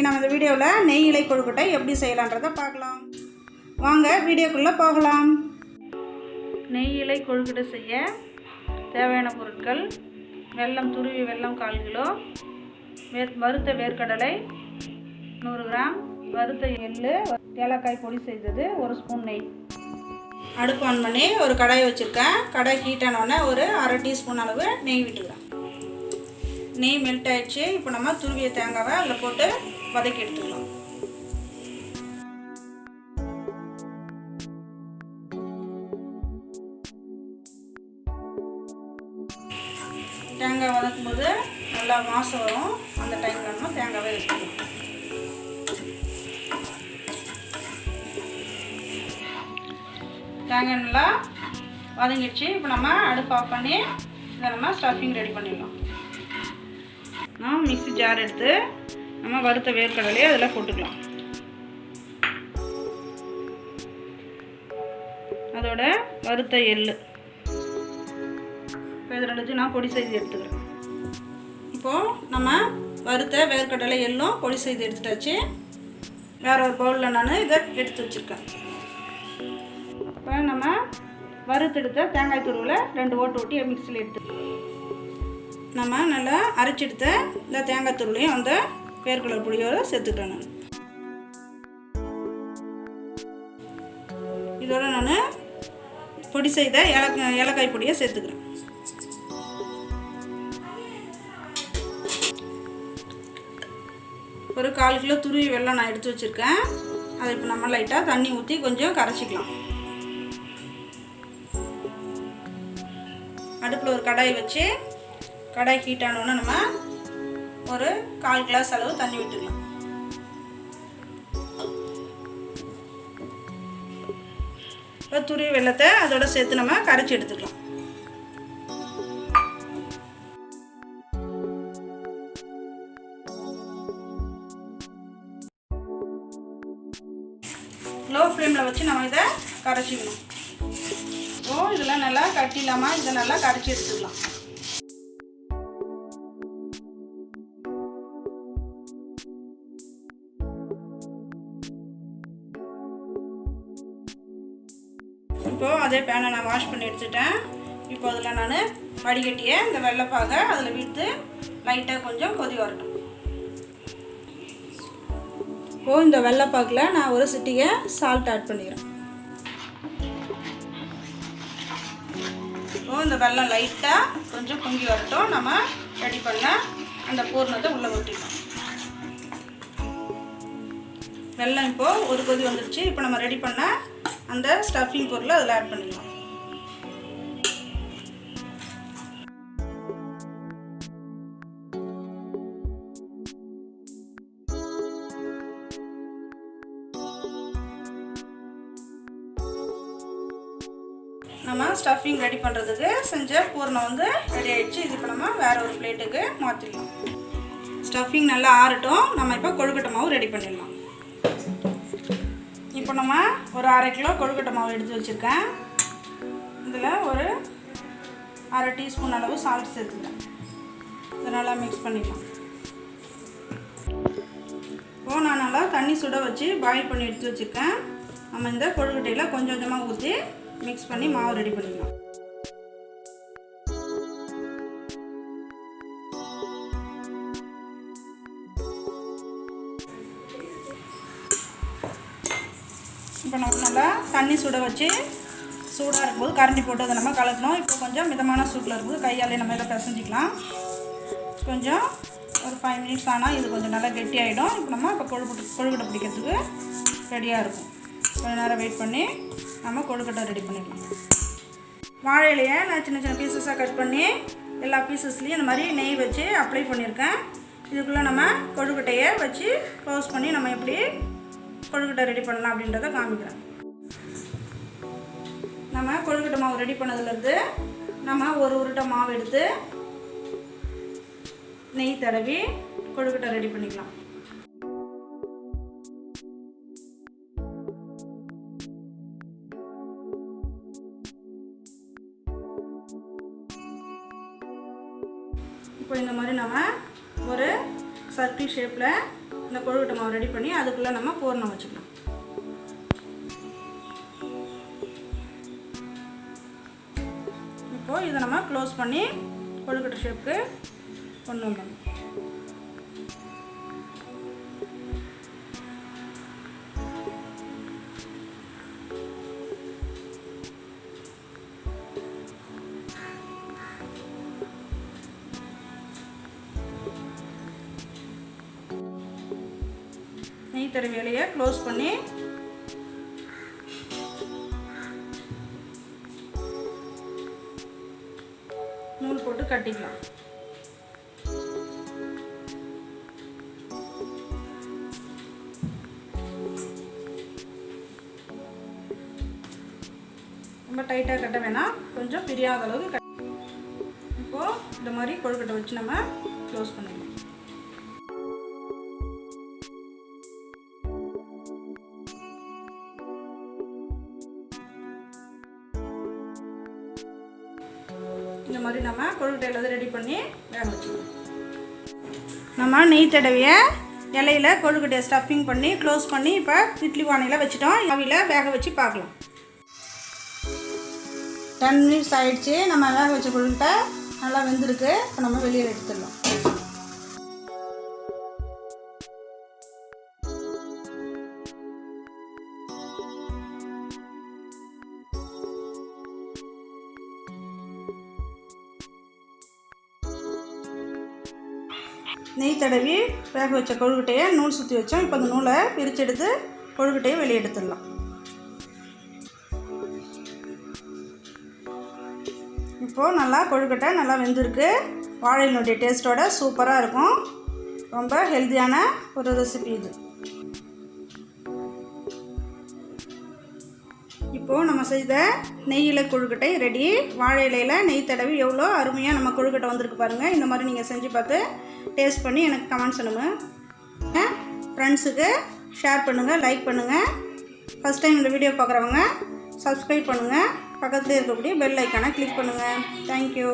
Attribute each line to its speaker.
Speaker 1: இன்றைக்கி நம்ம இந்த வீடியோவில் நெய் இலை கொழுக்கட்டை எப்படி செய்யலான்றதை பார்க்கலாம். வாங்க வீடியோக்குள்ளே போகலாம். நெய் இலை கொழுக்கட்டை செய்ய தேவையான பொருட்கள்: வெல்லம், துருவி வெல்லம் 1/4 கிலோ, வறுத்த வேர்க்கடலை 100 கிராம், வறுத்த எள்ளு, ஏலக்காய் பொடி செய்தது, 1 ஸ்பூன் நெய். அடுப்பு ஆன் பண்ணி ஒரு கடாயை வச்சுருக்கேன். கடாய் ஹீட் ஆனோடனே ஒரு அரை டீஸ்பூன் அளவு நெய் விட்டுக்கிறேன். நெய் மெல்ட் ஆகிடுச்சு. இப்போ நம்ம துருவிய தேங்காவை அதில் போட்டு வதக்கி எடுத்துக்கலாம். தேங்காய் வதக்கும் போது நல்லா வாசம் வரும். அந்த டைமில் நம்ம தேங்காவை எடுத்துக்கலாம். தேங்காய் நல்லா வதங்கிடுச்சு. இப்போ நம்ம அடுப்பு ஆஃப் பண்ணி இதை நம்ம ஸ்டஃபிங் ரெடி பண்ணிடலாம். மிக்ஸி ஜார் எடுத்து நம்ம வறுத்த வேர்க்கடலையை அதில் போட்டுக்கலாம். அதோட வறுத்த எள்ளு இப்போ இது ரெண்டுத்தையும் நான் பொடி செய்து எடுத்துக்கிறேன். இப்போது நம்ம வறுத்த வேர்க்கடலை எள்ளும் பொடி செய்து எடுத்துட்டாச்சு. வேற ஒரு பவுலில் நான் இதை எடுத்து வச்சுருக்கேன். இப்போ நம்ம வறுத்தெடுத்த தேங்காய் துருவில் 2 ஓட்டு ஓட்டி மிக்சியில் எடுத்துக்கலாம். நம்ம நல்லா அரைச்செடுத்த இந்த தேங்காய் துருளையும் அந்த வேர்க்கடலை பொடியோடு சேர்த்துக்கிறேன். நான் இதோட நான் பொடி செய்த ஏலக்காய் பொடியை சேர்த்துக்கிறேன். ஒரு 1/4 கிலோ துருவி வெல்லம் நான் எடுத்து வச்சுருக்கேன். அதை இப்போ நம்ம லைட்டாக தண்ணி ஊற்றி கொஞ்சம் கரைச்சிக்கலாம். அடுப்பில் ஒரு கடாய் வச்சு கடாய் ஹீட் ஆனோன்னு நம்ம ஒரு 1/4 கிளாஸ் அளவு தண்ணி விட்டுக்கலாம். இப்போ துருவி வெல்லத்தை அதோட சேர்த்து நம்ம கரைச்சி எடுத்துக்கலாம். லோ ஃப்ளேமில் வச்சு நம்ம இதை கரைச்சிக்கணும். இதெல்லாம் நல்லா கட்டி இல்லாமல் இதை நல்லா கரைச்சி எடுத்துக்கலாம். இப்போது அதே பேனை நான் வாஷ் பண்ணி எடுத்துட்டேன். இப்போ அதில் நான் வடிகட்டிய இந்த வெள்ளைப்பாகை அதில் விட்டு லைட்டாக கொஞ்சம் கொதி வரட்டும். இப்போது இந்த வெள்ளைப்பாகில் நான் ஒரு சிட்டிகை சால்ட் ஆட் பண்ணிக்கிறேன். இப்போது இந்த வெல்லம் லைட்டாக கொஞ்சம் பொங்கி வரட்டும். நம்ம ரெடி பண்ண அந்த பூர்ணத்தை உள்ளே ஊற்றிக்கலாம். வெல்லம் இப்போது ஒரு கொதி வந்துடுச்சு. இப்போ நம்ம ரெடி பண்ண அந்த ஸ்டஃபிங் பொருளை அதில் ஆட் பண்ணிடலாம். நம்ம ஸ்டஃபிங் ரெடி பண்ணுறதுக்கு செஞ்ச பூர்ணம் வந்து ரெடி ஆகிடுச்சு. இது இப்போ நம்ம வேறு ஒரு பிளேட்டுக்கு மாற்றிடலாம். ஸ்டஃபிங் நல்லா ஆறட்டும். நம்ம இப்போ கொழுக்கட்டை மாவு ரெடி பண்ணிடலாம். இப்போ நம்ம ஒரு 1/2 கிலோ கொழுக்கட்டை மாவு எடுத்து வச்சுருக்கேன். இதில் ஒரு அரை டீஸ்பூன் அளவு சால்ட் சேர்த்துக்கிறேன். இதை நல்லா மிக்ஸ் பண்ணிக்கலாம். இப்போது நான் நல்லா தண்ணி சுட வச்சு பாயில் பண்ணி எடுத்து வச்சுருக்கேன். நம்ம இந்த கொழுக்கட்டையில் கொஞ்சம் கொஞ்சமாக ஊற்றி மிக்ஸ் பண்ணி மாவு ரெடி பண்ணிக்கலாம். இப்போ நம்ம நல்லா தண்ணி சுட வச்சு சூடாக இருக்கும்போது கரண்டி போட்டு அதை நம்ம கலக்கணும். இப்போ கொஞ்சம் மிதமான சூட்டில் இருக்கும்போது கையாலே நம்ம இதை பிசைஞ்சிக்கலாம். கொஞ்சம் ஒரு 5 மினிட்ஸ் ஆனால் இது கொஞ்சம் நல்லா கெட்டி ஆகிடும். இப்போ நம்ம இப்போ கொழுக்கட்டை பிடிக்கிறதுக்கு ரெடியாக இருக்கும். கொஞ்சம் நேரம் வெயிட் பண்ணி நம்ம கொழுக்கட்டை ரெடி பண்ணிக்கலாம். வாழை இலையை நான் சின்ன சின்ன பீசஸாக கட் பண்ணி எல்லா பீசஸ்லேயும் இந்த மாதிரி நெய் வச்சு அப்ளை பண்ணியிருக்கேன். இதுக்குள்ளே நம்ம கொழுக்கட்டையை வச்சு க்ளோஸ் பண்ணி நம்ம எப்படி கொழுக்கட்டை ரெடி பண்ணலாம் அப்படின்றத காமிக்கிறேன். நம்ம கொழுக்கட்டை மாவு ரெடி பண்ணதுலேருந்து நம்ம ஒரு உருட்டை மாவு எடுத்து நெய் தடவி கொழுக்கட்டை ரெடி பண்ணிக்கலாம். இப்போ இந்த மாதிரி நம்ம ஒரு சர்க்கிள் ஷேப்பில் இந்த கொழுக்கட்டை மாவு ரெடி பண்ணி அதுக்குள்ளே நம்ம பூரணம் வச்சுக்கலாம். இப்போது இதை நம்ம க்ளோஸ் பண்ணி கொழுக்கட்டை ஷேப்புக்கு கொண்டு வந்துடணும். நெய் தடவி இலையை க்ளோஸ் பண்ணி நூல் போட்டு கட்டிக்கலாம். ரொம்ப டைட்டாக கட்ட வேணாம், கொஞ்சம் பிரியாத அளவுக்கு இப்போது இந்த மாதிரி கொழுக்கட்டை வச்சு நம்ம க்ளோஸ் பண்ணிடலாம். இந்த மாதிரி நம்ம கொழுக்கட்டை எல்லாத்தையும் ரெடி பண்ணி வேக வச்சுக்கலாம். நம்ம நெய் தடவிய இலையில கொழுக்கட்டையை ஸ்டஃபிங் பண்ணி க்ளோஸ் பண்ணி இப்போ இட்லி பானையில் வச்சுட்டோம். ஆவியில் வேக வச்சு பார்க்கலாம். 10 மினிட்ஸ் ஆகிடுச்சு. நம்ம வேக வச்ச கொழுக்கட்டை நல்லா வெந்திருக்கு. இப்போ நம்ம வெளியில் எடுத்துடலாம். நெய் தடவி வேக வச்ச கொழுக்கட்டையை நூல் சுற்றி வச்சோம். இப்போ அந்த நூலை பிரித்து எடுத்து கொழுக்கட்டையை வெளியே எடுத்துடலாம். இப்போது நல்லா கொழுக்கட்டை நல்லா வெந்திருக்கு. வாழையினுடைய டேஸ்ட்டோட சூப்பராக இருக்கும். ரொம்ப ஹெல்த்தியான ஒரு ரெசிபி இது. இப்போது நம்ம செய்த நெய்யில் கொழுக்கட்டை ரெடி. வாழை இலையில் நெய் தடவி எவ்வளோ அருமையாக நம்ம கொழுக்கட்டை வந்திருக்கு பாருங்கள். இந்த மாதிரி நீங்கள் செஞ்சு பார்த்து டேஸ்ட் பண்ணி எனக்கு கமெண்ட் பண்ணுங்கள். ஃப்ரெண்ட்ஸுக்கு ஷேர் பண்ணுங்கள், லைக் பண்ணுங்கள். ஃபஸ்ட் டைம் இந்த வீடியோ பார்க்குறவங்க சப்ஸ்கிரைப் பண்ணுங்கள். பக்கத்துலேயே இருக்கக்கூடிய பெல் ஐக்கானை கிளிக் பண்ணுங்கள். தேங்க்யூ.